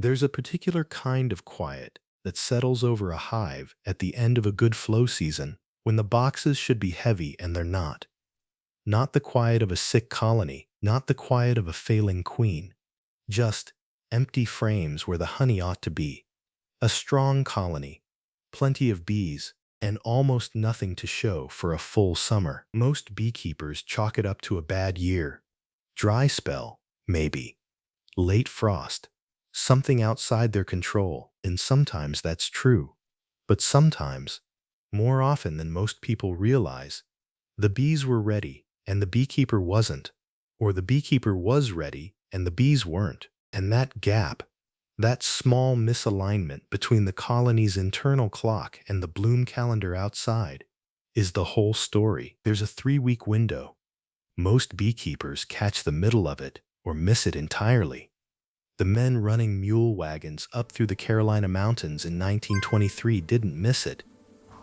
There's a particular kind of quiet that settles over a hive at the end of a good flow season when the boxes should be heavy and they're not. Not the quiet of a sick colony, not the quiet of a failing queen, just empty frames where the honey ought to be. A strong colony, plenty of bees, and almost nothing to show for a full summer. Most beekeepers chalk it up to a bad year. Dry spell, maybe. Late frost. Something outside their control, and sometimes that's true. But sometimes, more often than most people realize, the bees were ready and the beekeeper wasn't, or the beekeeper was ready and the bees weren't. And that gap, that small misalignment between the colony's internal clock and the bloom calendar outside, is the whole story. There's a 3-week window. Most beekeepers catch the middle of it or miss it entirely. The men running mule wagons up through the Carolina mountains in 1923 didn't miss it,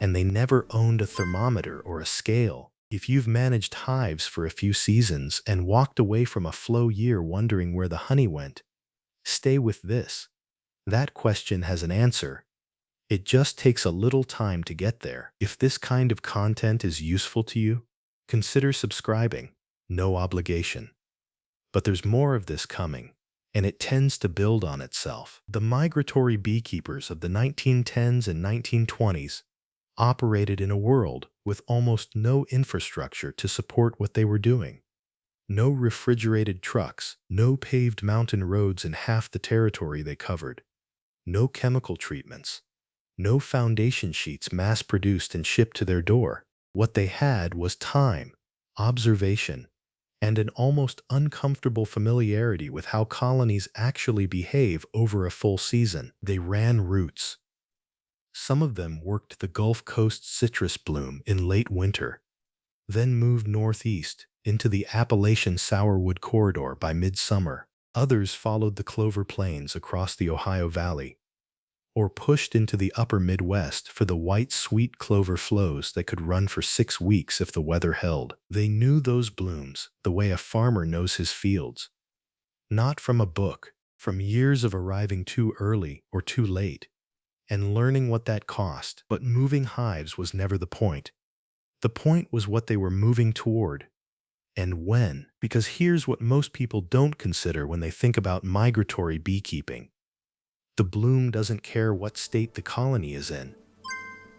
and they never owned a thermometer or a scale. If you've managed hives for a few seasons and walked away from a flow year wondering where the honey went, stay with this. That question has an answer. It just takes a little time to get there. If this kind of content is useful to you, consider subscribing. No obligation. But there's more of this coming, and it tends to build on itself. The migratory beekeepers of the 1910s and 1920s operated in a world with almost no infrastructure to support what they were doing. No refrigerated trucks, no paved mountain roads in half the territory they covered, no chemical treatments, no foundation sheets mass-produced and shipped to their door. What they had was time, observation, and an almost uncomfortable familiarity with how colonies actually behave over a full season. They ran routes. Some of them worked the Gulf Coast citrus bloom in late winter, then moved northeast into the Appalachian sourwood corridor by midsummer. Others followed the clover plains across the Ohio Valley, or pushed into the upper Midwest for the white sweet clover flows that could run for 6 weeks if the weather held. They knew those blooms the way a farmer knows his fields. Not from a book, from years of arriving too early or too late, and learning what that cost. But moving hives was never the point. The point was what they were moving toward, and when. Because here's what most people don't consider when they think about migratory beekeeping. The bloom doesn't care what state the colony is in.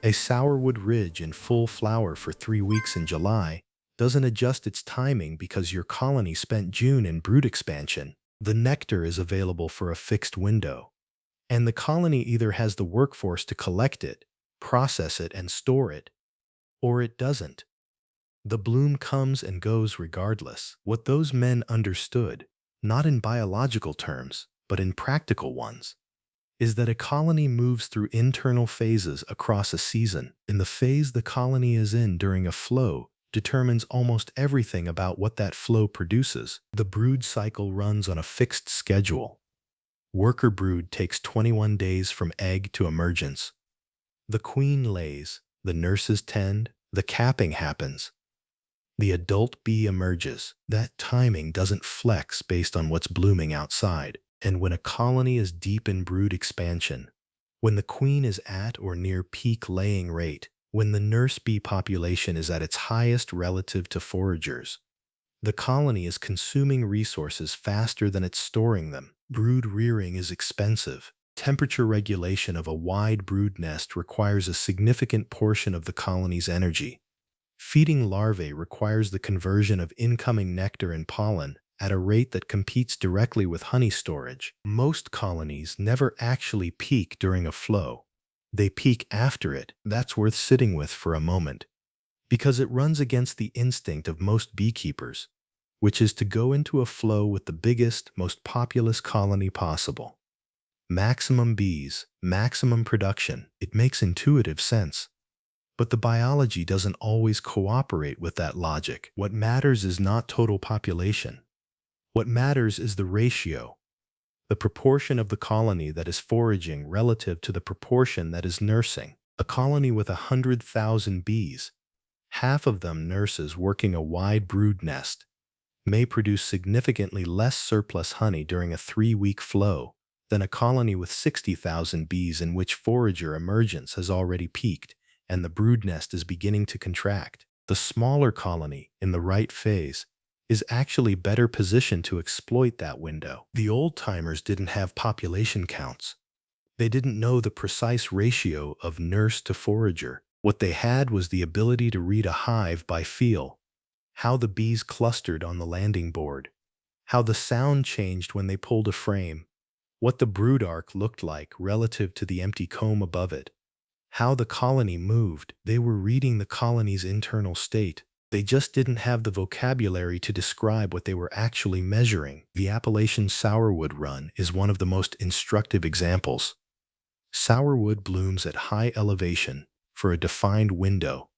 A sourwood ridge in full flower for 3 weeks in July doesn't adjust its timing because your colony spent June in brood expansion. The nectar is available for a fixed window, and the colony either has the workforce to collect it, process it, and store it, or it doesn't. The bloom comes and goes regardless. What those men understood, not in biological terms, but in practical ones, is that a colony moves through internal phases across a season. And the phase the colony is in during a flow determines almost everything about what that flow produces. The brood cycle runs on a fixed schedule. Worker brood takes 21 days from egg to emergence. The queen lays, the nurses tend, the capping happens. The adult bee emerges. That timing doesn't flex based on what's blooming outside. And when a colony is deep in brood expansion, when the queen is at or near peak laying rate, when the nurse bee population is at its highest relative to foragers, the colony is consuming resources faster than it's storing them. Brood rearing is expensive. Temperature regulation of a wide brood nest requires a significant portion of the colony's energy. Feeding larvae requires the conversion of incoming nectar and pollen at a rate that competes directly with honey storage. Most colonies never actually peak during a flow. They peak after it. That's worth sitting with for a moment, because it runs against the instinct of most beekeepers, which is to go into a flow with the biggest, most populous colony possible. Maximum bees, maximum production. It makes intuitive sense. But the biology doesn't always cooperate with that logic. What matters is not total population. What matters is the ratio, the proportion of the colony that is foraging relative to the proportion that is nursing. A colony with 100,000 bees, half of them nurses working a wide brood nest, may produce significantly less surplus honey during a 3-week flow than a colony with 60,000 bees in which forager emergence has already peaked and the brood nest is beginning to contract. The smaller colony, in the right phase, is actually better positioned to exploit that window. The old-timers didn't have population counts. They didn't know the precise ratio of nurse to forager. What they had was the ability to read a hive by feel, how the bees clustered on the landing board, how the sound changed when they pulled a frame, what the brood arc looked like relative to the empty comb above it, how the colony moved. They were reading the colony's internal state. They just didn't have the vocabulary to describe what they were actually measuring. The Appalachian sourwood run is one of the most instructive examples. Sourwood blooms at high elevation for a defined window,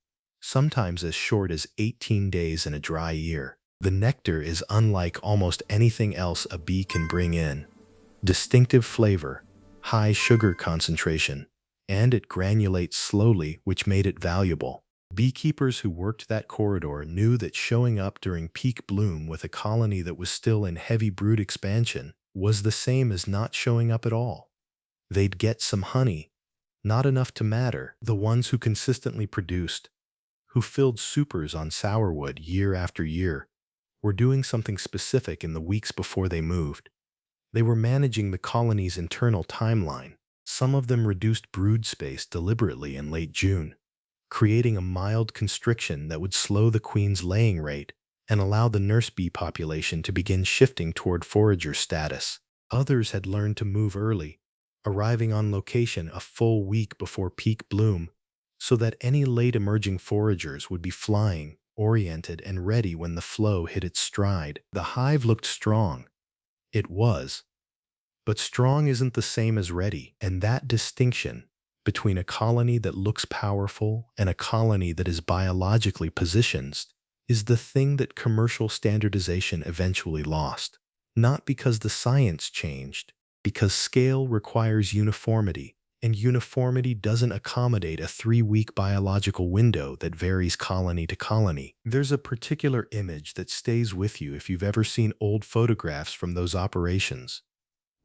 sometimes as short as 18 days in a dry year. The nectar is unlike almost anything else a bee can bring in. Distinctive flavor, high sugar concentration, and it granulates slowly, which made it valuable. Beekeepers who worked that corridor knew that showing up during peak bloom with a colony that was still in heavy brood expansion was the same as not showing up at all. They'd get some honey, not enough to matter. The ones who consistently produced, who filled supers on sourwood year after year, were doing something specific in the weeks before they moved. They were managing the colony's internal timeline. Some of them reduced brood space deliberately in late June, creating a mild constriction that would slow the queen's laying rate and allow the nurse bee population to begin shifting toward forager status. Others had learned to move early, arriving on location a full week before peak bloom, so that any late emerging foragers would be flying, oriented, and ready when the flow hit its stride. The hive looked strong. It was. But strong isn't the same as ready, and that distinction between a colony that looks powerful and a colony that is biologically positioned is the thing that commercial standardization eventually lost. Not because the science changed, because scale requires uniformity, and uniformity doesn't accommodate a 3-week biological window that varies colony to colony. There's a particular image that stays with you if you've ever seen old photographs from those operations.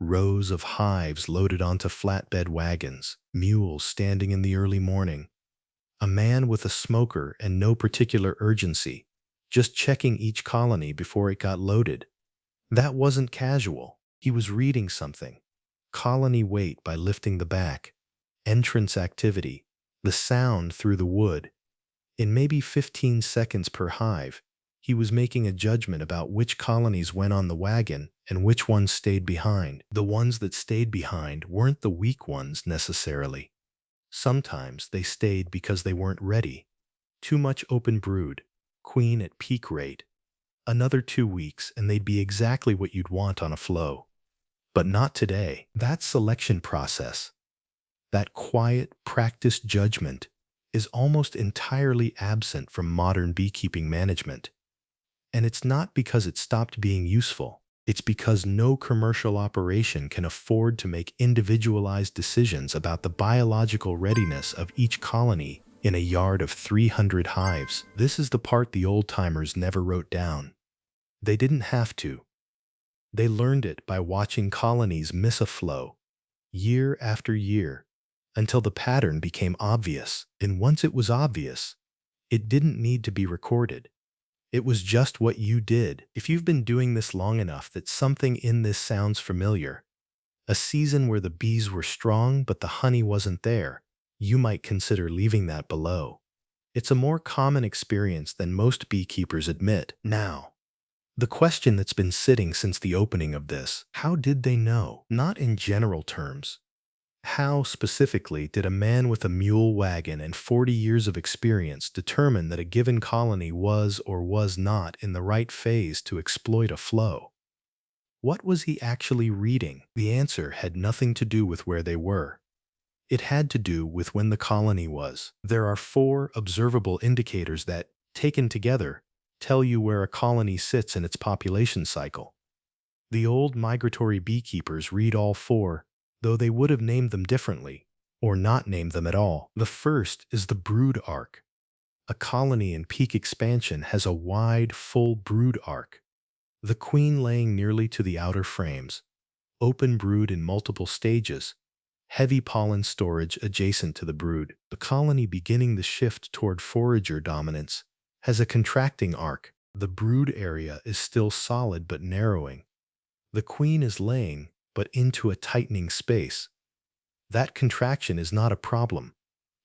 Rows of hives loaded onto flatbed wagons, mules standing in the early morning, a man with a smoker and no particular urgency, just checking each colony before it got loaded. That wasn't casual. He was reading something. Colony weight by lifting the back, entrance activity, the sound through the wood. In maybe 15 seconds per hive, he was making a judgment about which colonies went on the wagon and which ones stayed behind. The ones that stayed behind weren't the weak ones necessarily. Sometimes they stayed because they weren't ready. Too much open brood, queen at peak rate. Another 2 weeks and they'd be exactly what you'd want on a flow. But not today. That selection process, that quiet, practiced judgment, is almost entirely absent from modern beekeeping management. And it's not because it stopped being useful. It's because no commercial operation can afford to make individualized decisions about the biological readiness of each colony in a yard of 300 hives. This is the part the old-timers never wrote down. They didn't have to. They learned it by watching colonies miss a flow, year after year, until the pattern became obvious. And once it was obvious, it didn't need to be recorded. It was just what you did. If you've been doing this long enough that something in this sounds familiar, a season where the bees were strong but the honey wasn't there, you might consider leaving that below. It's a more common experience than most beekeepers admit. Now, the question that's been sitting since the opening of this, how did they know? Not in general terms. How, specifically, did a man with a mule wagon and 40 years of experience determine that a given colony was or was not in the right phase to exploit a flow? What was he actually reading? The answer had nothing to do with where they were. It had to do with when the colony was. There are 4 observable indicators that, taken together, tell you where a colony sits in its population cycle. The old migratory beekeepers read all 4, though they would have named them differently, or not named them at all. The first is the brood arc. A colony in peak expansion has a wide, full brood arc, the queen laying nearly to the outer frames, open brood in multiple stages, heavy pollen storage adjacent to the brood. The colony beginning the shift toward forager dominance has a contracting arc. The brood area is still solid but narrowing. The queen is laying, but into a tightening space. That contraction is not a problem.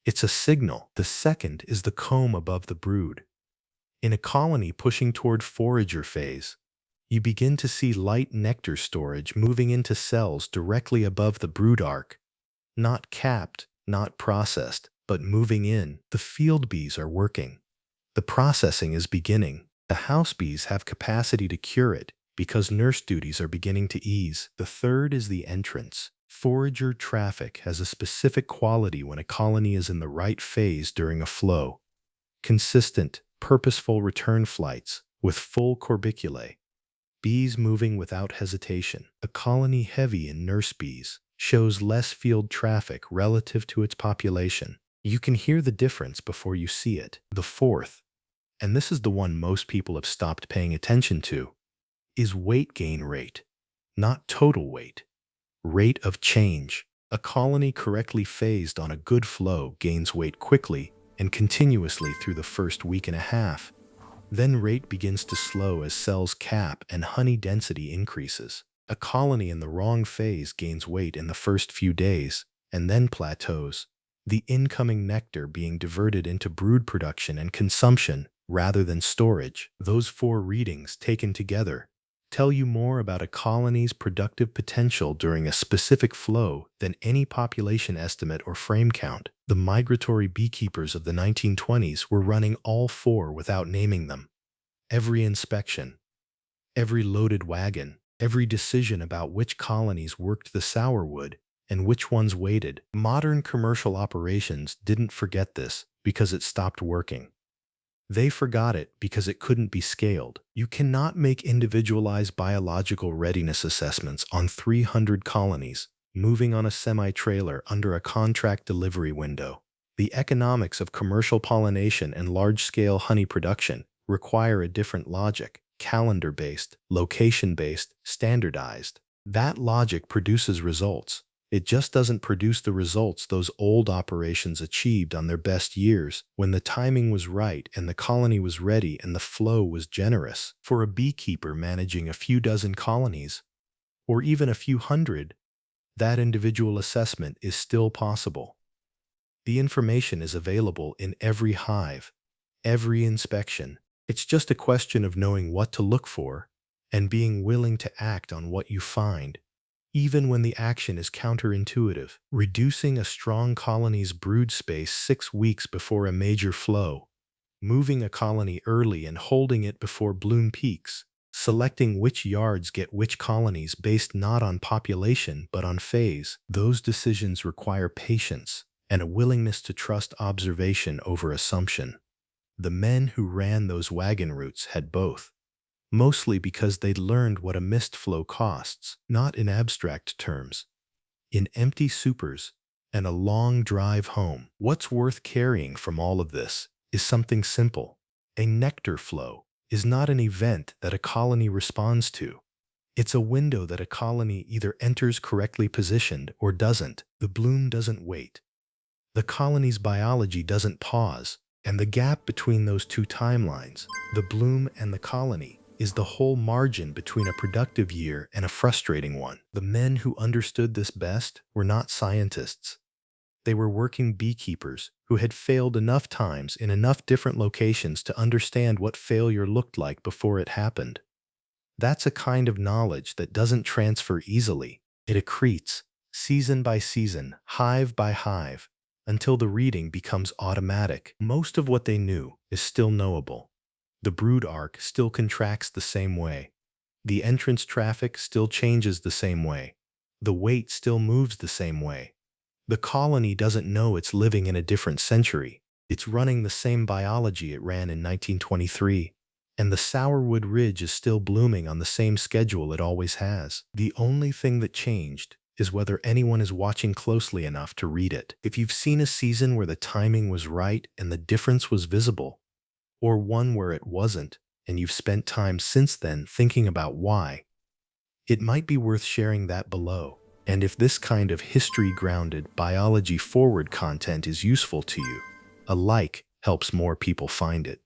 It's a signal. The second is the comb above the brood. In a colony pushing toward forager phase, you begin to see light nectar storage moving into cells directly above the brood arc. Not capped, not processed, but moving in. The field bees are working. The processing is beginning. The house bees have capacity to cure it because nurse duties are beginning to ease. The third is the entrance. Forager traffic has a specific quality when a colony is in the right phase during a flow. Consistent, purposeful return flights with full corbiculae. Bees moving without hesitation. A colony heavy in nurse bees shows less field traffic relative to its population. You can hear the difference before you see it. The fourth, and this is the one most people have stopped paying attention to, is weight gain rate, not total weight. Rate of change. A colony correctly phased on a good flow gains weight quickly and continuously through the first week and a half. Then rate begins to slow as cells cap and honey density increases. A colony in the wrong phase gains weight in the first few days and then plateaus, the incoming nectar being diverted into brood production and consumption rather than storage. Those four readings taken together tell you more about a colony's productive potential during a specific flow than any population estimate or frame count. The migratory beekeepers of the 1920s were running all four without naming them. Every inspection, every loaded wagon, every decision about which colonies worked the sourwood and which ones waited. Modern commercial operations didn't forget this because it stopped working. They forgot it because it couldn't be scaled. You cannot make individualized biological readiness assessments on 300 colonies moving on a semi-trailer under a contract delivery window. The economics of commercial pollination and large-scale honey production require a different logic: calendar-based, location-based, standardized. That logic produces results. It just doesn't produce the results those old operations achieved on their best years when the timing was right and the colony was ready and the flow was generous. For a beekeeper managing a few dozen colonies, or even a few hundred, that individual assessment is still possible. The information is available in every hive, every inspection. It's just a question of knowing what to look for and being willing to act on what you find, even when the action is counterintuitive. Reducing a strong colony's brood space 6 weeks before a major flow, moving a colony early and holding it before bloom peaks, selecting which yards get which colonies based not on population but on phase. Those decisions require patience and a willingness to trust observation over assumption. The men who ran those wagon routes had both, mostly because they'd learned what a mist flow costs, not in abstract terms, in empty supers and a long drive home. What's worth carrying from all of this is something simple. A nectar flow is not an event that a colony responds to. It's a window that a colony either enters correctly positioned or doesn't. The bloom doesn't wait. The colony's biology doesn't pause, and the gap between those two timelines, the bloom and the colony, is the whole margin between a productive year and a frustrating one. The men who understood this best were not scientists. They were working beekeepers who had failed enough times in enough different locations to understand what failure looked like before it happened. That's a kind of knowledge that doesn't transfer easily. It accretes, season by season, hive by hive, until the reading becomes automatic. Most of what they knew is still knowable. The brood arc still contracts the same way. The entrance traffic still changes the same way. The weight still moves the same way. The colony doesn't know it's living in a different century. It's running the same biology it ran in 1923. And the sourwood ridge is still blooming on the same schedule it always has. The only thing that changed is whether anyone is watching closely enough to read it. If you've seen a season where the timing was right and the difference was visible, or one where it wasn't, and you've spent time since then thinking about why, it might be worth sharing that below. And if this kind of history-grounded, biology-forward content is useful to you, a like helps more people find it.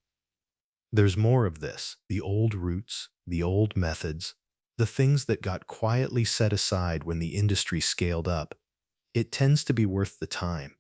There's more of this, the old roots, the old methods, the things that got quietly set aside when the industry scaled up. It tends to be worth the time.